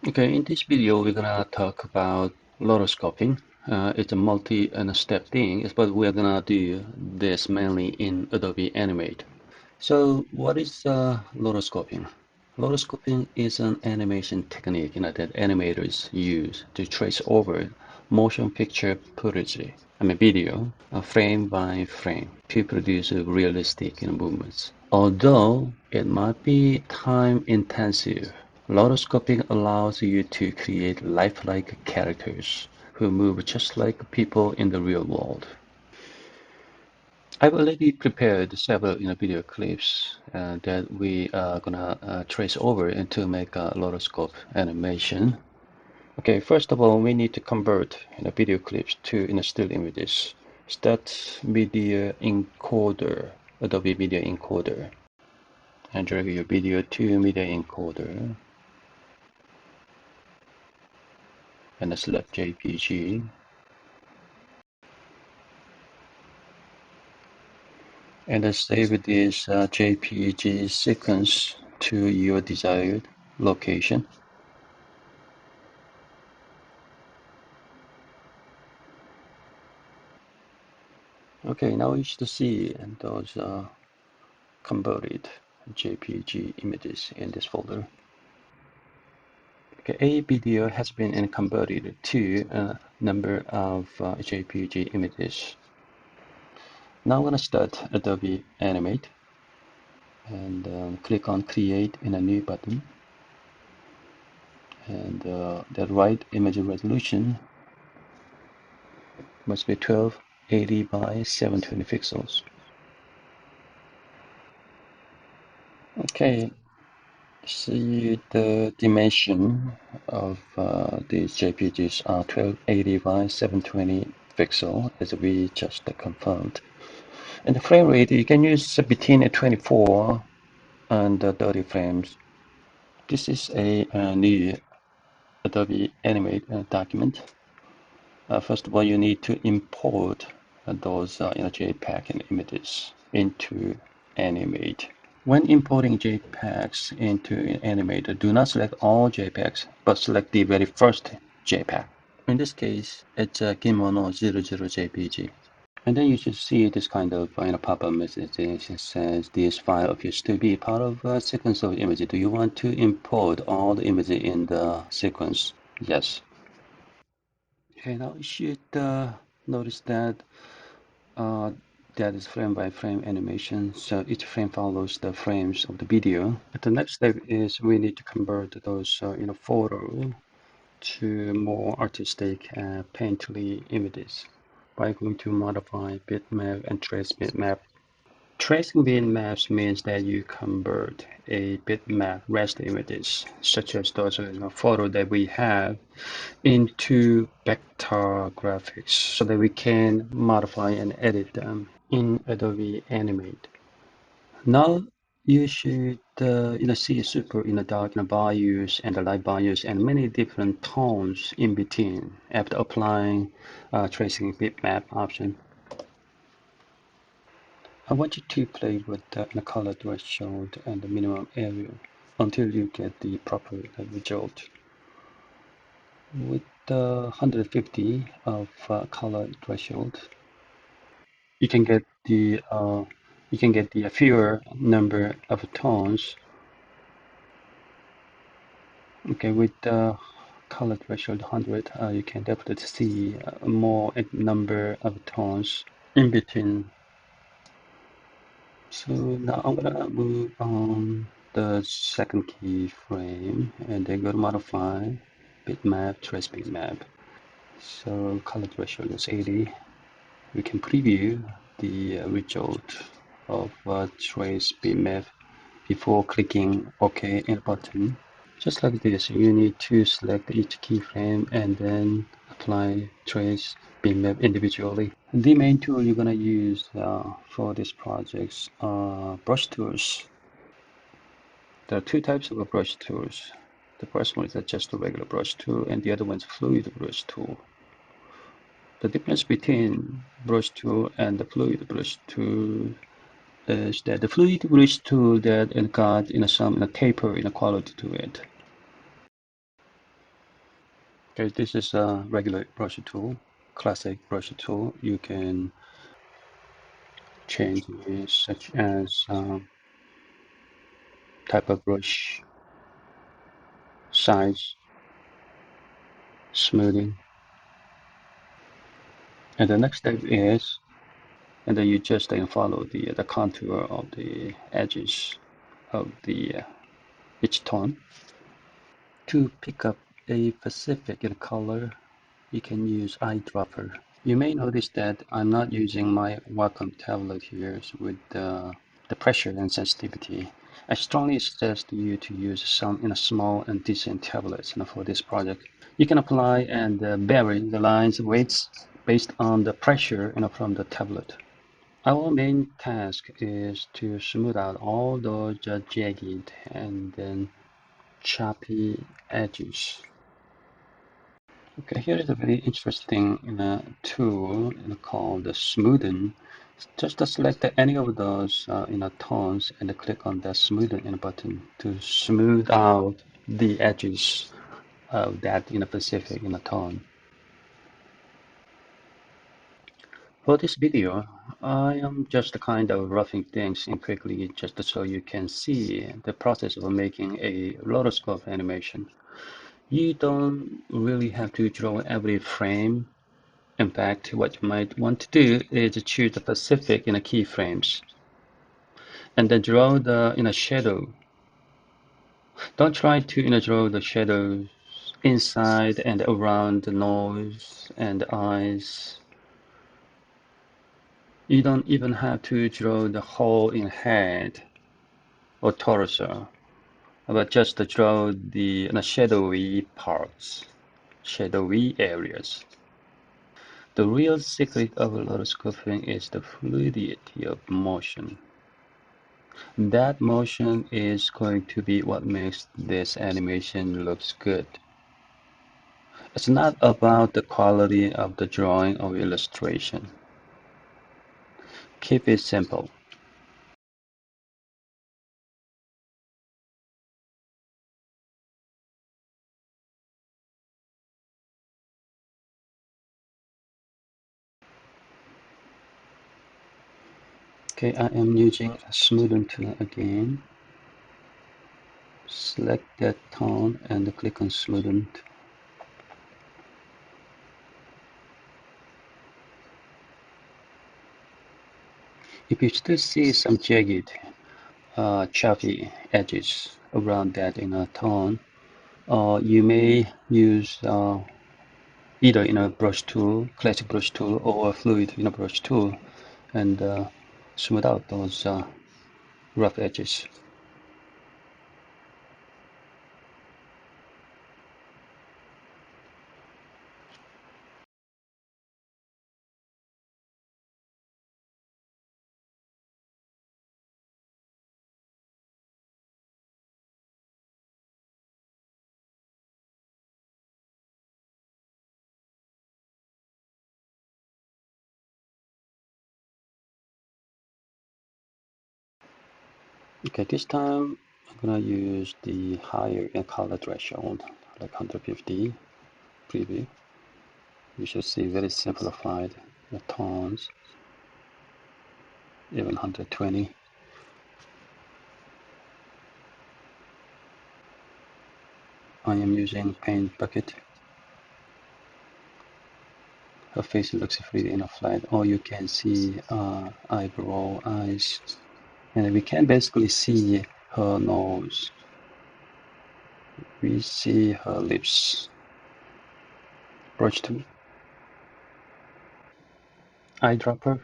Okay, in this video, we're gonna talk about rotoscoping. It's a multi-step thing, but we're gonna do this mainly in Adobe Animate. So, what is rotoscoping? Rotoscoping is an animation technique that animators use to trace over motion picture footage, video, frame by frame, to produce realistic movements. Although it might be time intensive, rotoscoping allows you to create lifelike characters who move just like people in the real world. I've already prepared several video clips that we are gonna trace over and to make a rotoscope animation. Okay, first of all, we need to convert video clips to still images. Start Media Encoder, Adobe Media Encoder, and drag your video to Media Encoder, and select JPG, and then save this JPG sequence to your desired location. Okay, now you should see those converted JPG images in this folder. Okay, a video has been converted to a number of JPG images. Now I'm going to start Adobe Animate and click on Create in a new button. And the right image resolution must be 1280 by 720 pixels. Okay, see the dimension of these JPGs are 1280 by 720 pixel as we just confirmed. And the frame rate you can use between 24 and 30 frames. This is a new Adobe Animate document. First of all, you need to import those JPEG images into Animate. When importing JPEGs into Animator, do not select all JPEGs, but select the very first JPEG. In this case, it's a Kimono 00 JPG. And then you should see this kind of pop-up message. It says this file appears to be part of a sequence of images. Do you want to import all the images in the sequence? Yes. Okay, now you should notice that uh, that is frame by frame animation, so each frame follows the frames of the video. But the next step is we need to convert those photo to more artistic painterly images by going to modify bitmap and trace bitmap. Tracing bitmaps means that you convert a bitmap raster images, such as those photo that we have, into vector graphics so that we can modify and edit them in Adobe Animate. Now you should see a super dark values and the light values and many different tones in between after applying tracing bitmap option. I want you to play with the color threshold and the minimum area until you get the proper result. With the 150 of color threshold, you can get the fewer number of tones. Okay, with the color threshold 100, you can definitely see more number of tones in between. So now I'm gonna move on the second keyframe and then go to modify bitmap, trace bitmap. So color threshold is 80. We can preview the result of trace bitmap before clicking OK in button. Just like this, you need to select each keyframe and then apply trace bitmap individually. The main tool you're gonna use for this project are brush tools. There are two types of brush tools. The first one is just a regular brush tool, and the other one is fluid brush tool. The difference between brush tool and the fluid brush tool is that the fluid brush tool that got some taper quality to it. Okay, this is a regular brush tool, classic brush tool. You can change it such as type of brush, size, smoothing. And the next step is, and then you just then follow the contour of the edges of the each tone. To pick up a specific color, you can use eyedropper. You may notice that I'm not using my Wacom tablet here with the pressure and sensitivity. I strongly suggest you to use some in a small and decent tablets for this project. You can apply and vary the lines weights based on the pressure from the tablet. Our main task is to smooth out all those jagged and then choppy edges. Okay, here is a very interesting tool called the smoothen. Just to select any of those tones and click on the smoothen button to smooth out the edges of that specific tone. For this video, I am just kind of roughing things in quickly just so you can see the process of making a rotoscope animation. You don't really have to draw every frame. In fact, what you might want to do is choose the specific keyframes and then draw the shadow. Don't try to draw the shadows inside and around the nose and the eyes. You don't even have to draw the whole in head or torso, but just draw the shadowy parts, shadowy areas. The real secret of rotoscoping is the fluidity of motion. That motion is going to be what makes this animation looks good. It's not about the quality of the drawing or illustration. Keep it simple. Okay, I am using a smoothen tool again. Select that tone and click on smoothen. If you still see some jagged, choppy edges around that tone, you may use either brush tool, classic brush tool, or a fluid brush tool, and smooth out those rough edges. Okay, this time I'm gonna use the higher color threshold, like 150 preview. You should see very simplified the tones, even 120. I am using paint bucket. Her face looks really flat. All you can see eyebrow, eyes, and we can basically see her nose. We see her lips. Brush tool, eyedropper,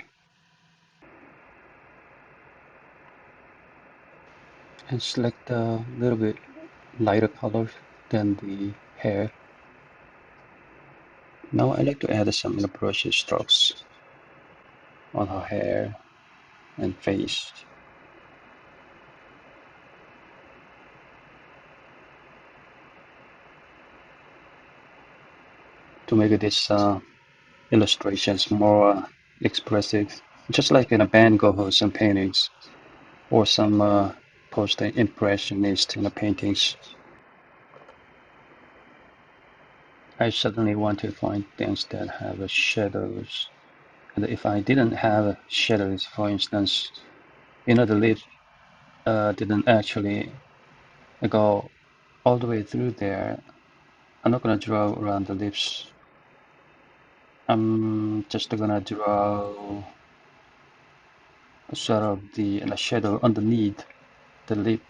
and select a little bit lighter color than the hair. Now I like to add some brush strokes on her hair and face to make this illustrations more expressive, just like in a Van Gogh some paintings or some post-impressionist paintings. I suddenly want to find things that have shadows. And if I didn't have shadows, for instance, the leaf didn't actually go all the way through there. I'm not gonna draw around the lips. I'm just gonna draw sort of the shadow underneath the lip.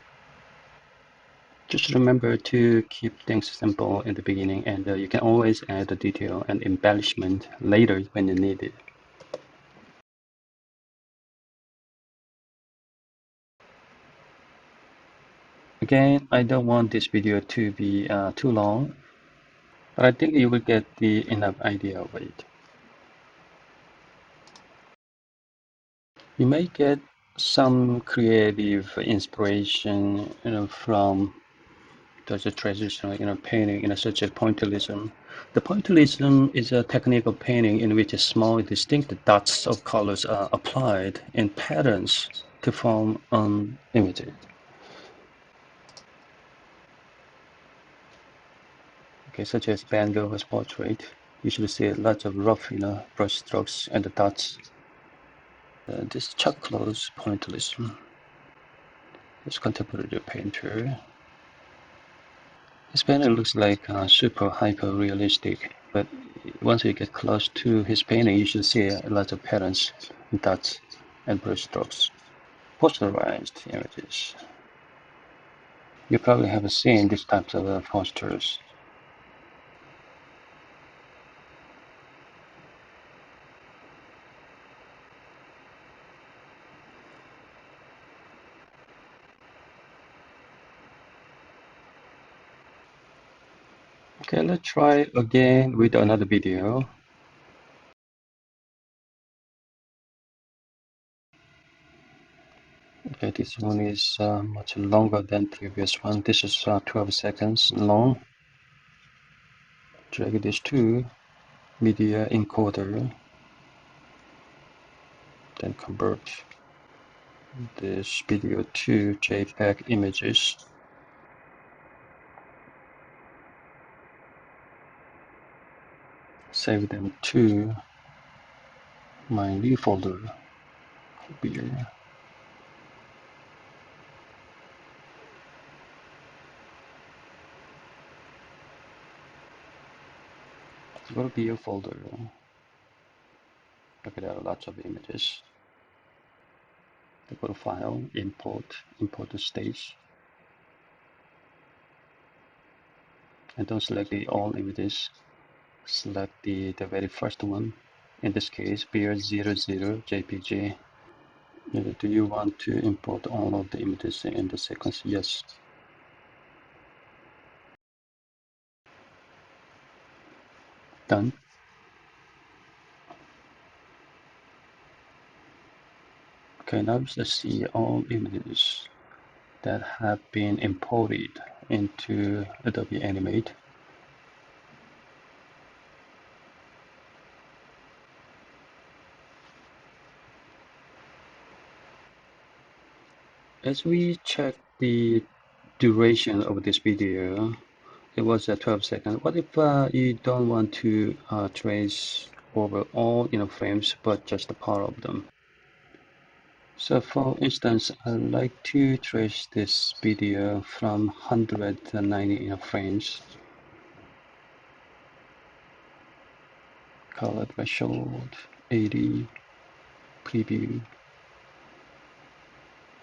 Just remember to keep things simple in the beginning, and you can always add the detail and embellishment later when you need it. Again, I don't want this video to be too long, but I think you will get the enough idea of it. You may get some creative inspiration, from the traditional, painting, such as pointillism. The pointillism is a technique of painting in which small, distinct dots of colors are applied in patterns to form an image. Okay, such as Van Gogh's portrait. You should see lots of rough, brush strokes and the dots. This Chuck Close pointillism is contemporary painter. His painting looks like super hyper realistic, but once you get close to his painting, you should see a lot of patterns, dots, and brush strokes. Posterized images. You probably have seen these types of posters. Okay, let's try again with another video. Okay, this one is much longer than previous one. This is 12 seconds long. Drag this to media encoder, then convert this video to JPEG images. Save them to my new folder here. So go to view folder. Look at that, lots of images. Go to file, import the stage. And don't select the all images. Select the very first one. In this case, beer00 JPG. Do you want to import all of the images in the sequence? Yes. Done. Okay, now let's see all images that have been imported into Adobe Animate. As we check the duration of this video, it was 12 seconds. What if you don't want to trace over all frames, but just a part of them? So for instance, I'd like to trace this video from 190 frames. Color threshold 80, preview.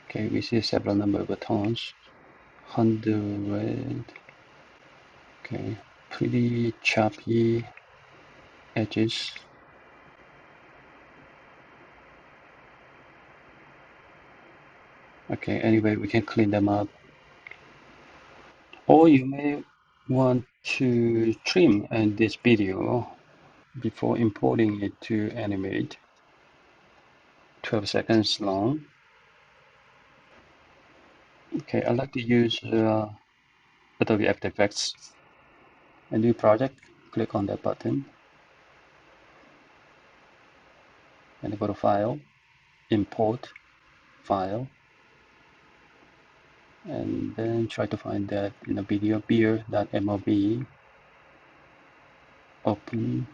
Okay, we see several number of tones. 100. Okay, pretty choppy edges. Okay, anyway, we can clean them up. Or you may want to trim this video before importing it to animate. 12 seconds long. Okay, I like to use Adobe After Effects. A new project, click on that button and go to File, Import, File, and then try to find that video beer.mov. open,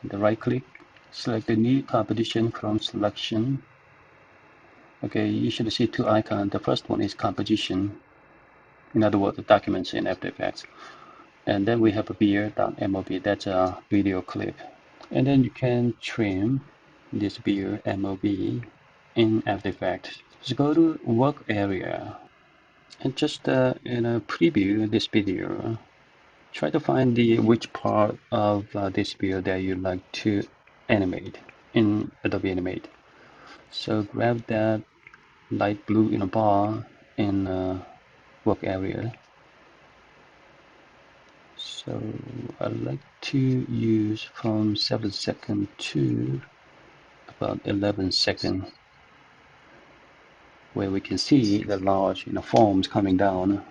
the right click, select the new composition from selection. Okay, you should see two icons. The first one is composition, in other words, the documents in After Effects. And then we have a beer.mov, that's a video clip. And then you can trim this beer.mov in After Effects. Just go to work area and just preview this video. Try to find the which part of this video that you like to animate in Adobe Animate. So grab that light blue in a bar in work area. So I like to use from 7 seconds to about 11 seconds, where we can see the large forms coming down.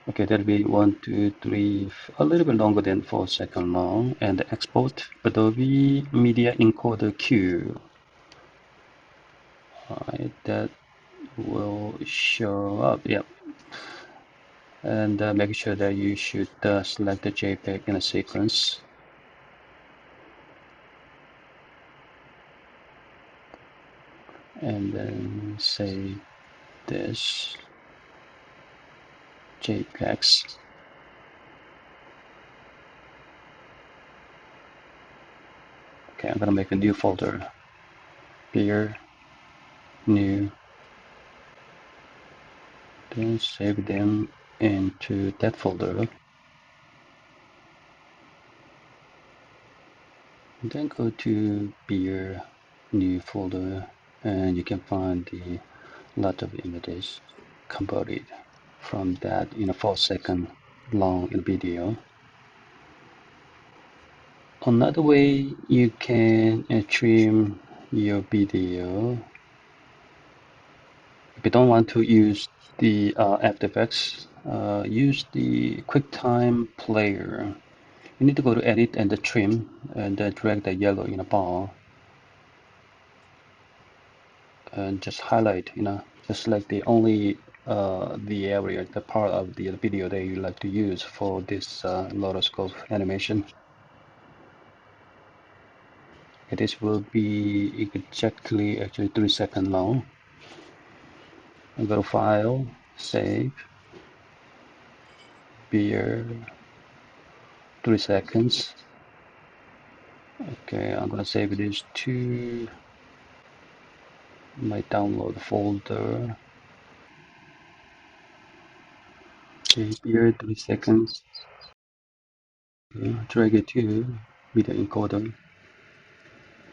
Okay, that'll be 1, 2, 3, a little bit longer than 4 seconds long. And the export Adobe Media Encoder Q. Alright, that will show up. Yep. And make sure that you should select the JPEG in a sequence. And then save this JPEGs. Okay, I'm gonna make a new folder. Here, new. Then save them into that folder. Then go to beer, new folder, and you can find the lot of images converted from that in a 4 second long video. Another way you can trim your video, if you don't want to use the After Effects, use the QuickTime Player. You need to go to Edit and the Trim, and then drag the yellow in a bar, and just highlight, just select the only the area, the part of the video that you like to use for this rotoscope animation. This will be exactly actually 3 seconds long. I go to File, Save, Beer, 3 seconds. Okay, I'm gonna save this to my download folder. Okay, Beer, 3 seconds. Okay, drag it to video encoder,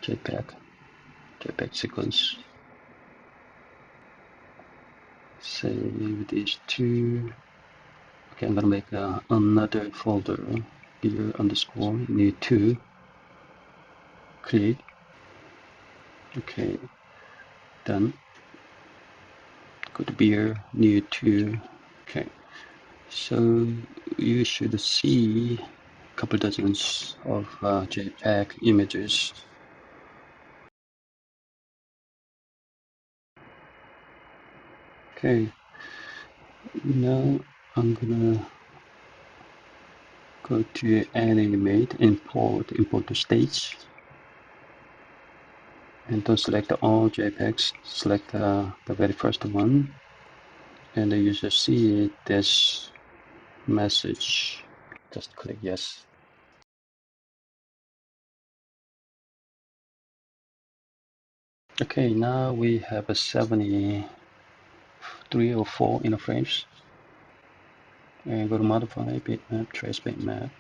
JPEG, JPEG sequence. Save these two. Okay, I'm gonna make another folder, beer underscore new 2. Click. Okay, done. Go to beer new 2. Okay, so you should see a couple dozens of JPEG images. Okay, now I'm gonna go to animate, import to stage, and don't select all JPEGs, select the very first one, and you should see this message. Just click yes. Okay, now we have a 73 or 4 frames. And go to modify bitmap, trace bitmap,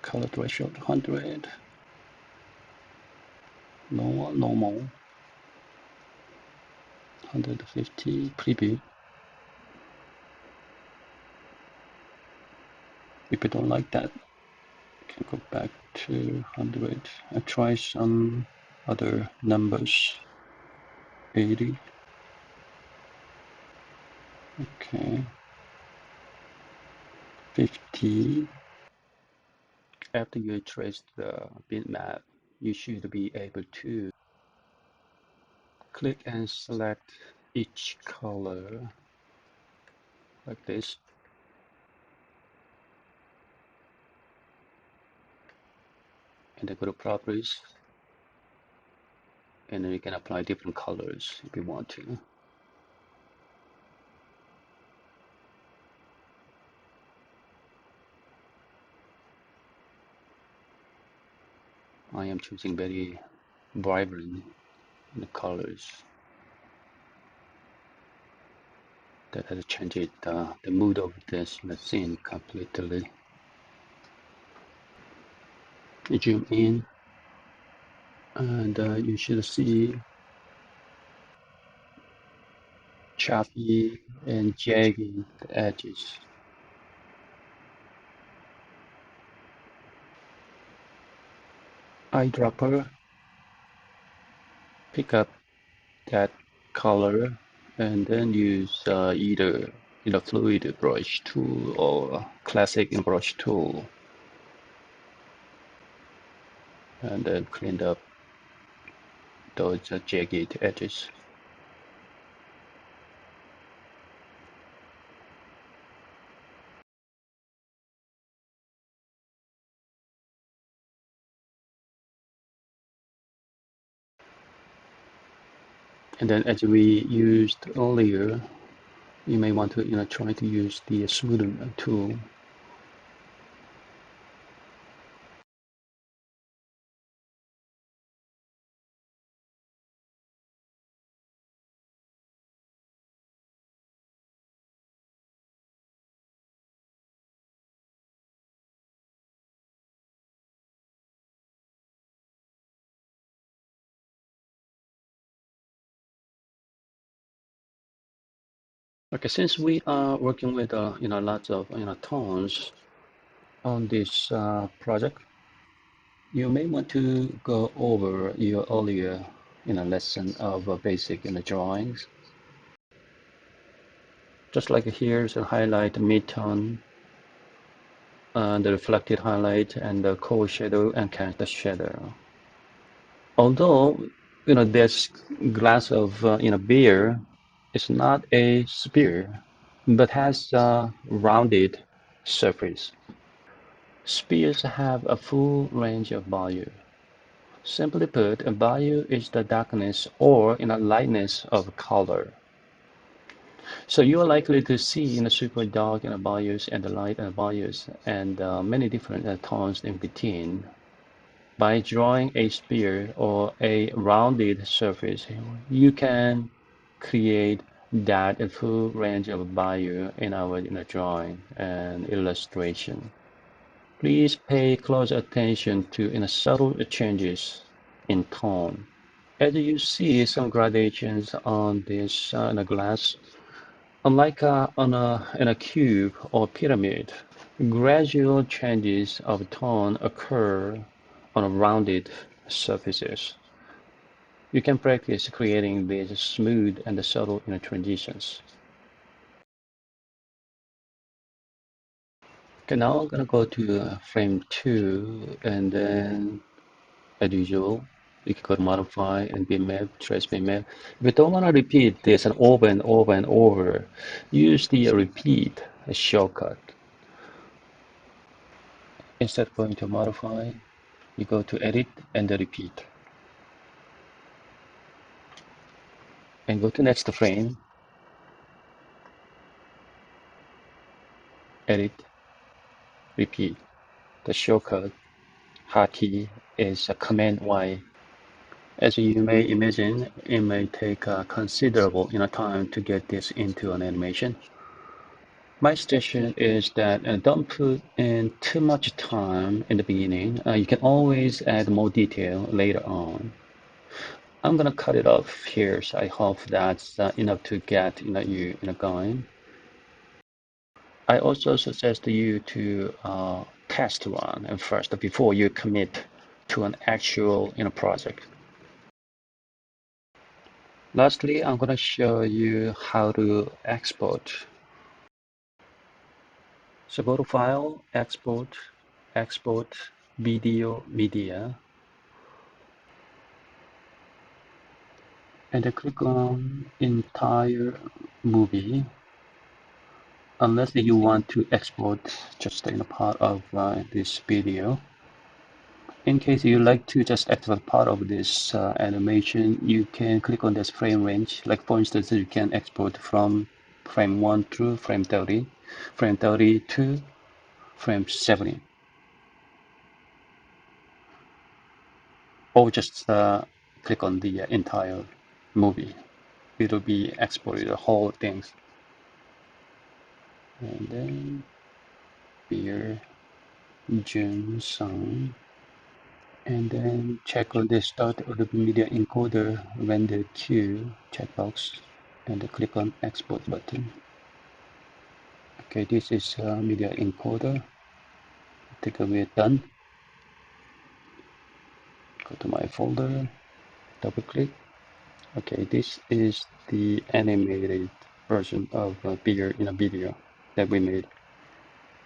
color threshold 100, normal 150, preview. If you don't like that, you can go back to 100. I try some other numbers. 80. Okay. 50. After you trace the bitmap, you should be able to click and select each color like this. And then go to properties, and then you can apply different colors if you want to. I am choosing very vibrant colors that has changed the mood of this scene completely. You zoom in, and you should see choppy and jagged edges. Eyedropper, pick up that color, and then use either fluid brush tool or classic brush tool, and then clean up those jagged edges. And then as we used earlier, you may want to try to use the smoothen tool. Okay, since we are working with lots of tones on this project, you may want to go over your earlier lesson of basic drawings. Just like here's a highlight, mid-tone, the reflected highlight, and the core shadow and character shadow. Although this glass of beer is not a sphere, but has a rounded surface. Spheres have a full range of value. Simply put, a value is the darkness or lightness of color. So you are likely to see super dark values and the light values and many different tones in between. By drawing a sphere or a rounded surface, you can create that full range of value in our drawing and illustration. Please pay close attention to subtle changes in tone. As you see some gradations on this in a glass, unlike on in a cube or pyramid, gradual changes of tone occur on rounded surfaces. You can practice creating these smooth and subtle transitions. Okay, now I'm gonna go to frame 2, and then as usual, you can go to modify and bitmap, trace bitmap. If you don't want to repeat this and over and over and over, use the repeat shortcut. Instead of going to modify, you go to edit and the repeat. And go to next frame, edit, repeat. The shortcut hotkey is Command Y. As you may imagine, it may take considerable time to get this into an animation. My suggestion is that don't put in too much time in the beginning. You can always add more detail later on. I'm gonna cut it off here, so I hope that's enough to get you going. I also suggest you to test run and first before you commit to an actual project. Lastly, I'm gonna show you how to export. So go to File, Export, Export Video Media, and then click on Entire Movie. unless you want to export just in a part of this video. In case you like to just export part of this animation, you can click on this frame range. Like for instance, you can export from frame 1 through frame 30, frame 30 to frame 70, or just click on the entire movie. It'll be exported the whole things. And then here, Jun Sung. And then check on the start of the media encoder render queue checkbox and click on export button. Okay, this is media encoder. Take away done. Go to my folder, double click. Okay, this is the animated version of Beer in a video that we made.